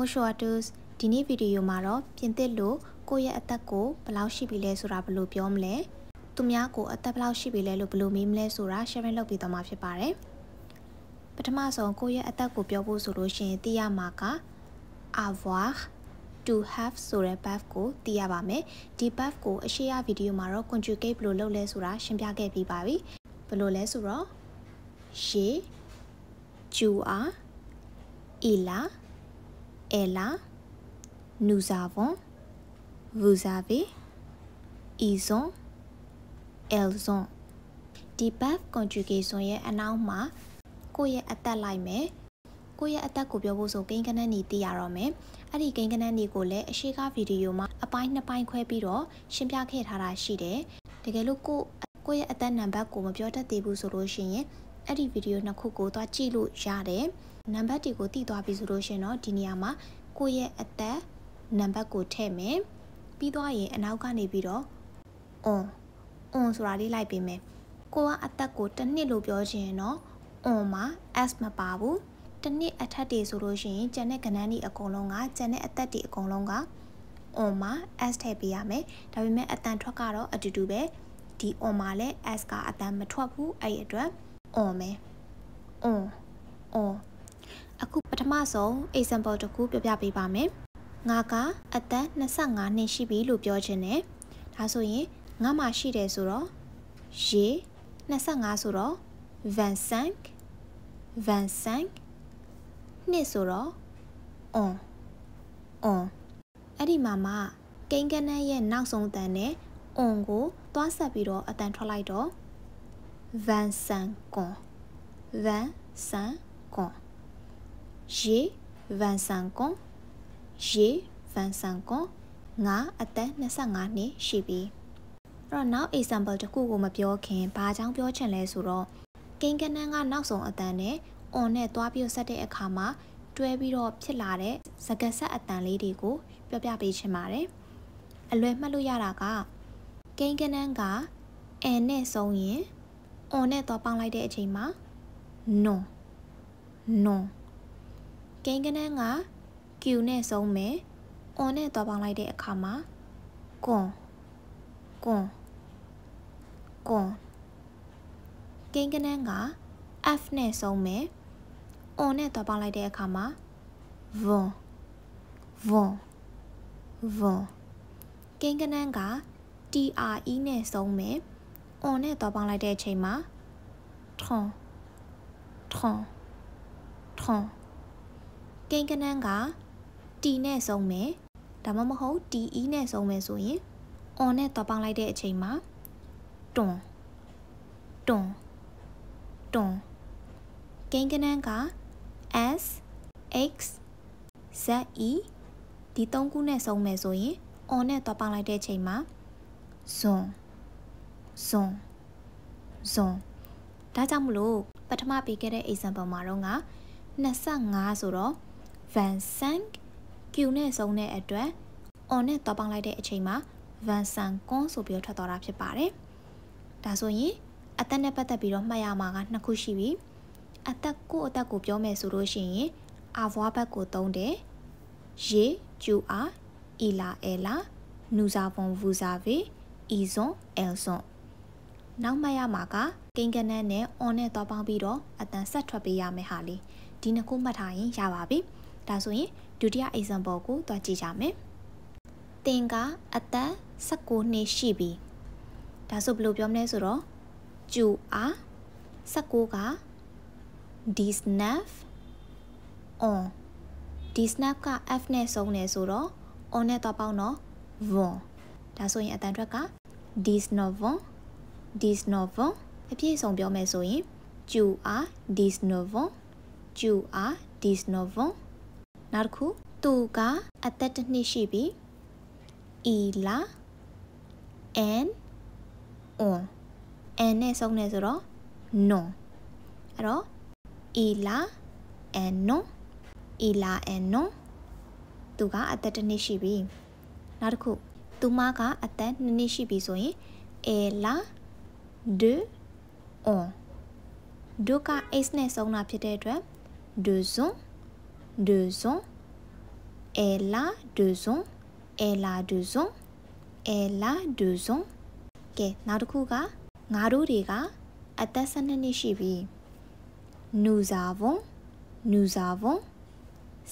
Bonjour à tous ဒီနေ့ဗီဒီယိုမှာတော့ပြင်သစ်လို့ကိုယ့်ရဲ့အသက်ကိုဘယ်လောက်ရှိပြီလဲဆိုတာဘယ်လိုပြောမလဲသူများကိုအသက်ဘယ်လောက်ရှိပြီလဲလို့ဘယ်လိုမေးမလဲဆိုတာ sharing လုပ်ပြီးတော့မှာဖြစ်ပါတယ်ပထမဆုံးကိုယ့်ရဲ့အသက်ကိုပြောဖို့ဆိုလို့ရှိရင်သိရမှာက avoir to have ဆိုတဲ့ verb ကိုသိရပါမယ်ဒီ verb ကိုအရှိရဗီဒီယိုမှာတော့ conjugate ဘယ်လိုလုပ်လဲဆိုတာရှင်းပြခဲ့ပြီးပါပြီဘယ်လိုလဲဆိုတော့ j'ai tu as il a elle a nous avons vous avez ils ont elles ont ဒီ verb conjugation ရဲ့အနောက်မှာကိုယ့်ရဲ့အသက်လိုက်မယ်ကိုယ့်ရဲ့အသက်ကိုပြောဖို့ဆိုကိန်းကနန်းနေသိရတော့မယ်အဲ့ဒီကိန်းကနန်းတွေကိုလည်းအရှိကဗီဒီယိုမှာအပိုင်းနှစ်ပိုင်းခွဲပြီးတော့ရှင်းပြခဲ့ထားတာရှိတယ်တကယ်လို့ကိုယ့်ရဲ့အသက်နံပါတ်ကိုမပြောတတ်သေးဘူးဆိုလို့ရှိရင်အဲ့ဒီဗီဒီယိုနှစ်ခုကိုသွားကြည့်လို့ရတယ်နံပါတ်တွေကိုသိသွားပြီဆိုလို့ရှိရင်တော့ဒီနေရာမှာကိုယ့်ရဲ့အသက်နံပါတ်ကိုထည့်မယ်ပြီးသွားရင်အနောက်ကနေပြီးတော့ on ဆိုတာလေးလိုက်ပေးမယ်ကိုကအသက်ကိုတစ်နှစ်လို့ပြောချင်ရင်တော့ on မှာ s မပါဘူးတစ်နှစ်အထက်တွေဆိုလို့ရှိရင်ကျန်တဲ့ကဏ္ဍတွေအကုန်လုံးကကျန်တဲ့အသက်တွေအကုန်လုံးက on မှာ s ထည့်ပေးရမယ်ဒါပေမဲ့အတန်ထွက်ကတော့အတူတူပဲဒီ on မှာလည်း s ကအတန်မထွက်ဘူးအဲ့ဒီအတွက် on မယ် on အခုပထမဆုံး example တစ်ခုပြောပြပေးပါမယ်ငါကအသက်25နှစ်ရှိပြီလို့ပြောချင်တယ်ဒါဆိုရင်ငါမှရှိတယ်ဆိုတော့ j'ai 25ဆိုတော့ 25နှစ်ဆိုတော့ on အဲ့ဒီမှာမှကိန်းကနန်းရဲ့နောက်ဆုံးအတန်နဲ့ on ကိုသွားဆက်ပြီးတော့အတန်ထွက်လိုက်တော့ 25 ans j'ai 25 ans j'ai 25 ans ငါအသက်25နှစ်ရှိပြီအဲ့တော့နောက် example တစ်ခုကိုမပြောခင်ဘာကြောင့်ပြောချင်လဲဆိုတော့ကိန်းကနန်းကနောက်ဆုံးအတန်နဲ့ on နဲ့သွားပြီးဆက်တဲ့အခါမှာတွဲပြီးတော့ဖြစ်လာတဲ့စကားဆက်အတန်လေးတွေကိုပြောပြပေးချင်ပါတယ်အလွယ်မှတ်လို့ရတာကကိန်းကနန်းက n နဲ့ဆုံးရင် on နဲ့သွားပေါင်းလိုက်တဲ့အချိန်မှာ non ကိန်းကနန်းက q နဲ့ဆုံးမယ် on နဲ့သွားပေါင်းလိုက်တဲ့အခါမှာ con ကိန်းကနန်းက f နဲ့ဆုံးမယ် on နဲ့သွားပေါင်းလိုက်တဲ့အခါမှာ von ကိန်းကနန်းက tre နဲ့ဆုံးမယ် on နဲ့သွားပေါင်းလိုက်တဲ့အချိန်မှာ tron ကိန်းကနန်းက t နဲ့ဆုံးမယ်ဒါမှမဟုတ် te နဲ့ဆုံးမယ်ဆိုရင် on နဲ့သွားပေါင်းလိုက်တဲ့အချိန်မှာ ton ကိန်းကနန်းက s x z e ဒီသုံးခုနဲ့ဆုံးမယ်ဆိုရင် on နဲ့သွားပေါင်းလိုက်တဲ့အချိန်မှာ zon ဒါကြောင့်မလို့ပထမပေးခဲ့တဲ့ example မှာတော့က25ဆိုတော့ 25 q နဲ့ဆုံးတဲ့အတွက် on နဲ့သွားပေါင်းလိုက်တဲ့အချိန်မှာ 25 con ဆိုပြီးထွက်သွားတာဖြစ်ပါတယ်ဒါဆိုရင်အသက်နဲ့ပတ်သက်ပြီးတော့မှတ်ရမှာကနှစ်ခုရှိပြီအသက်ကိုပြောမယ်ဆိုလို့ရှိရင် avoir ဘက်ကိုသုံးတယ် j'ai tu as il a elle a nous avons vous avez ils ont elles ont နောက်မှတ်ရမှာကကိန်းကနန်းနဲ့ on နဲ့သွားပေါင်းပြီးတော့အတန်ဆက်ထွက်ပေးရမယ်ဟာလေးဒီနှစ်ခုမှတ်ထားရင်ရပါပြီဒါဆိုရင်ဒုတိယ example ကိုသွားကြည့်ကြမယ်တင်ကအသက်19နှစ်ရှိပြီဒါဆိုဘယ်လိုပြောမလဲဆိုတော့ tu as 19က 19 on 19က f နဲ့ဆုံးနေဆိုတော့ on နဲ့သွားပေါင်းတော့ von ဒါဆိုရင်အတန်ထွက်က 19 အပြည့်စုံပြောမယ်ဆိုရင် tu as 19 နောက်တစ်ခုသူကအသက်တစ်နှစ်ရှိပြီ il a an on n နဲ့ဆုံးနေဆိုတော့ non အဲ့တော့ il a an non သူကအသက်တစ်နှစ်ရှိပြီနောက်တစ်ခုသူမကအသက်2နှစ်ရှိပြီဆိုရင် elle a 2 on ဒုက s နဲ့ဆုံးတာဖြစ်တဲ့အတွက် deux ans Elle a 2 ans Elle a 2 ans Elle a 2 ans ကဲနောက်တစ်ခုကငါတို့တွေကအသက်12နှစ်ရှိပြီ Nous avons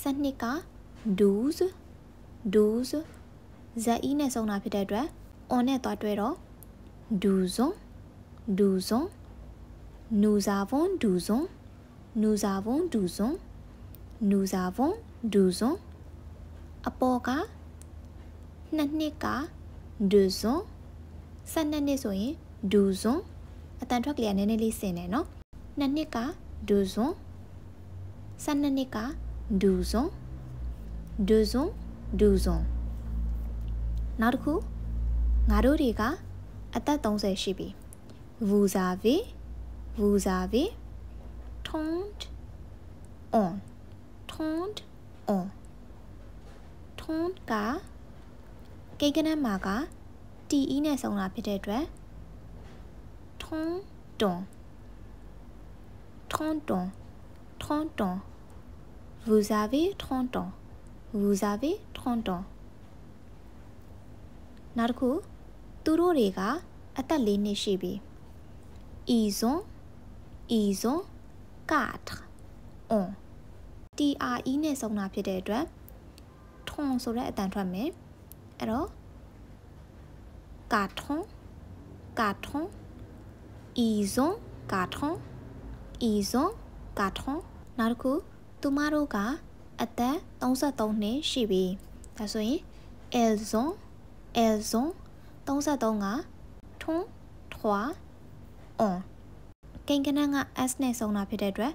စနစ်က12ဇက်အီးနဲ့ဆုံးတာဖြစ်တဲ့အတွက် on နဲ့တွားတွဲတော့12 ans Nous avons 12 ans Nous avons 12 ans Nous avons 12 ans အပေါ်က2နှစ်က2 ans 12နှစ်ဆိုရင်12 ans အတန်ထွက်ကလေးနည်းနည်းလေးဆင်တယ်နော်2နှစ်က2 ans 12နှစ်က12 ans 12 ans နောက်တစ်ခုငါတို့တွေကအသက်30ရှိပြီ Vous avez 30 ans 30 ကကိန်းကနန်းမှာက TE နဲ့ဆုံးတာဖြစ်တဲ့အတွက် 30 ans Vous avez 30 ans Vous avez 30 ans နောက်တစ်ခုသူတို့တွေကအသက်4နှစ်ရှိပြီ Ils ont 4 ans TRE နဲ့ဆုံးတာဖြစ်တဲ့အတွက် ton ဆိုတဲ့အတန်ထွက်မယ်အဲ့တော့ 4 ans Ils ont 4 ansနောက်တစ်ခုသူမတို့ကအသက်33နှစ်ရှိပြီဒါဆိုရင် Elles ont 33က 33 ans ကိန်းကနန်းက S နဲ့ဆုံးတာဖြစ်တဲ့အတွက်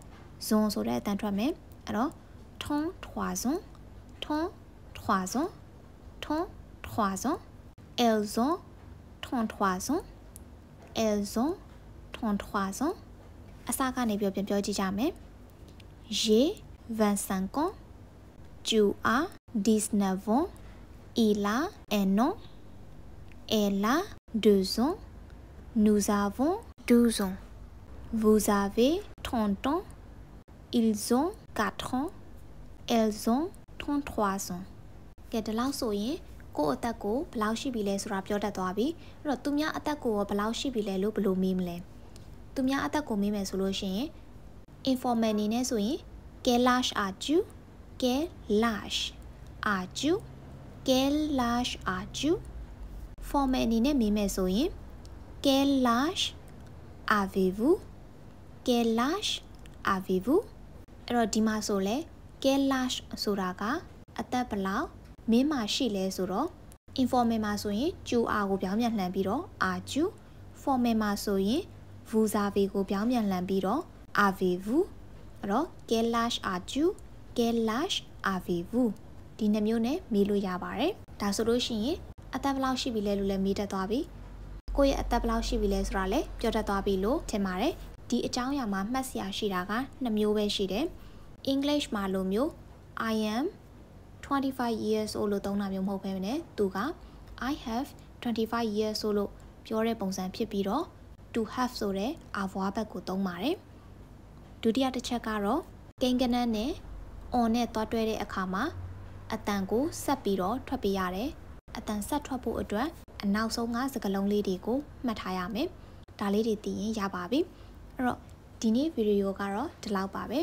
zone ဆိုတဲ့အတန်ထွက်မယ်အဲ့တော့ 33 ans Elles ont 33 ans Elles ont 33 ans အစကနေပြန်ပြောကြည့်ကြမယ် J'ai 25 ans Tu as 19 ans Il a 1 an Elle a 2 ans Nous avons 12 ans Vous avez 30 ans Ils ont 4 ans Elles ont 33 ans ကဲဒီလောက်ဆိုရင်ကိုယ့်အသက်ကိုဘယ်လောက်ရှိပြီလဲဆိုတာပြောတတ်သွားပြီအဲ့တော့သူများအသက်ကိုရောဘယ်လောက်ရှိပြီလဲလို့ဘယ်လိုမေးမလဲသူများအသက်ကိုမေးမယ်ဆိုလို့ရှိရင် informal အနေနဲ့ဆိုရင် Quel âge as-tu Quel âge as-tu Quel âge as-tu formal အနေနဲ့မေးမယ်ဆိုရင် Quel âge avez-vous Quel âge avez-vous အဲ့တော့ဒီမှာဆိုလဲ Quel âge ဆိုတာကအသက်ဘယ်လောက်မင်းမရှိလဲဆိုတော့ informal မှာဆိုရင် tu are ကိုပြောင်းပြန်လှန်ပြီးတော့ as-tu formal မှာဆိုရင် vous avez ကိုပြောင်းပြန်လှန်ပြီးတော့ avez-vous အဲ့တော့ quel âge as-tu quel âge avez-vous ဒီနှမျိုးနဲ့မေးလို့ရပါတယ်ဒါဆိုလို့ရှိရင်အသက်ဘယ်လောက်ရှိပြီလဲလို့လည်းမေးတတ်သွားပြီကိုယ့်ရဲ့အသက်ဘယ်လောက်ရှိပြီလဲဆိုတာလည်းပြောတတ်သွားပြီလို့ထင်ပါတယ်ဒီအကြောင်းအရာမှာမှတ်စရာရှိတာက2မျိုးပဲရှိတယ် English မှာလိုမျိုး I am 25 years old လို့သုံးတာမျိုးမဟုတ်ဘဲနဲ့သူက I have 25 years old လို့ပြောတဲ့ပုံစံဖြစ်ပြီးတော့ to have ဆိုတဲ့ avoir ဘက်ကိုသုံးပါတယ်ဒုတိယတစ်ချက်ကတော့ကိန်းကနန်းနဲ့ on နဲ့တွားတွဲတဲ့အခါမှာအတန်ကိုဆက်ပြီးတော့ထွက်ပေးရတယ်အတန်ဆက်ထွက်ဖို့အတွက်အနောက်ဆုံးကစကားလုံးလေးတွေကိုမှတ်ထားရမယ်ဒါလေးတွေသိရင်ရပါပြီအဲ့တော့ဒီနေ့ဗီဒီယိုကတော့ဒီလောက်ပါပဲ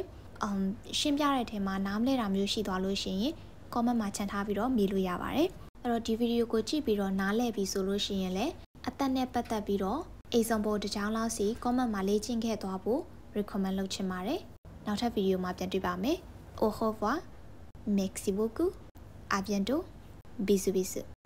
ရှင်းပြတဲ့ထဲမှာနားမလဲတာမျိုးရှိသွားလို့ရှိရင် comment မှာချန်ထားပြီးတော့မေးလို့ရပါတယ်အဲ့တော့ဒီဗီဒီယိုကိုကြည့်ပြီးတော့နားလည်ပြီးဆိုလို့ရှိရင်လည်းအသက်နဲ့ပတ်သက်ပြီးတော့ example တစ်ကြောင်းလောက်စီ comment မှာလေ့ကျင့်ခဲ့သွားဖို့ recommend လုပ်ချင်ပါတယ်နောက်ထပ်ဗီဒီယိုမှာပြန်တွေ့ပါမယ်au revoir merci beaucoup à bientôt bisous bisous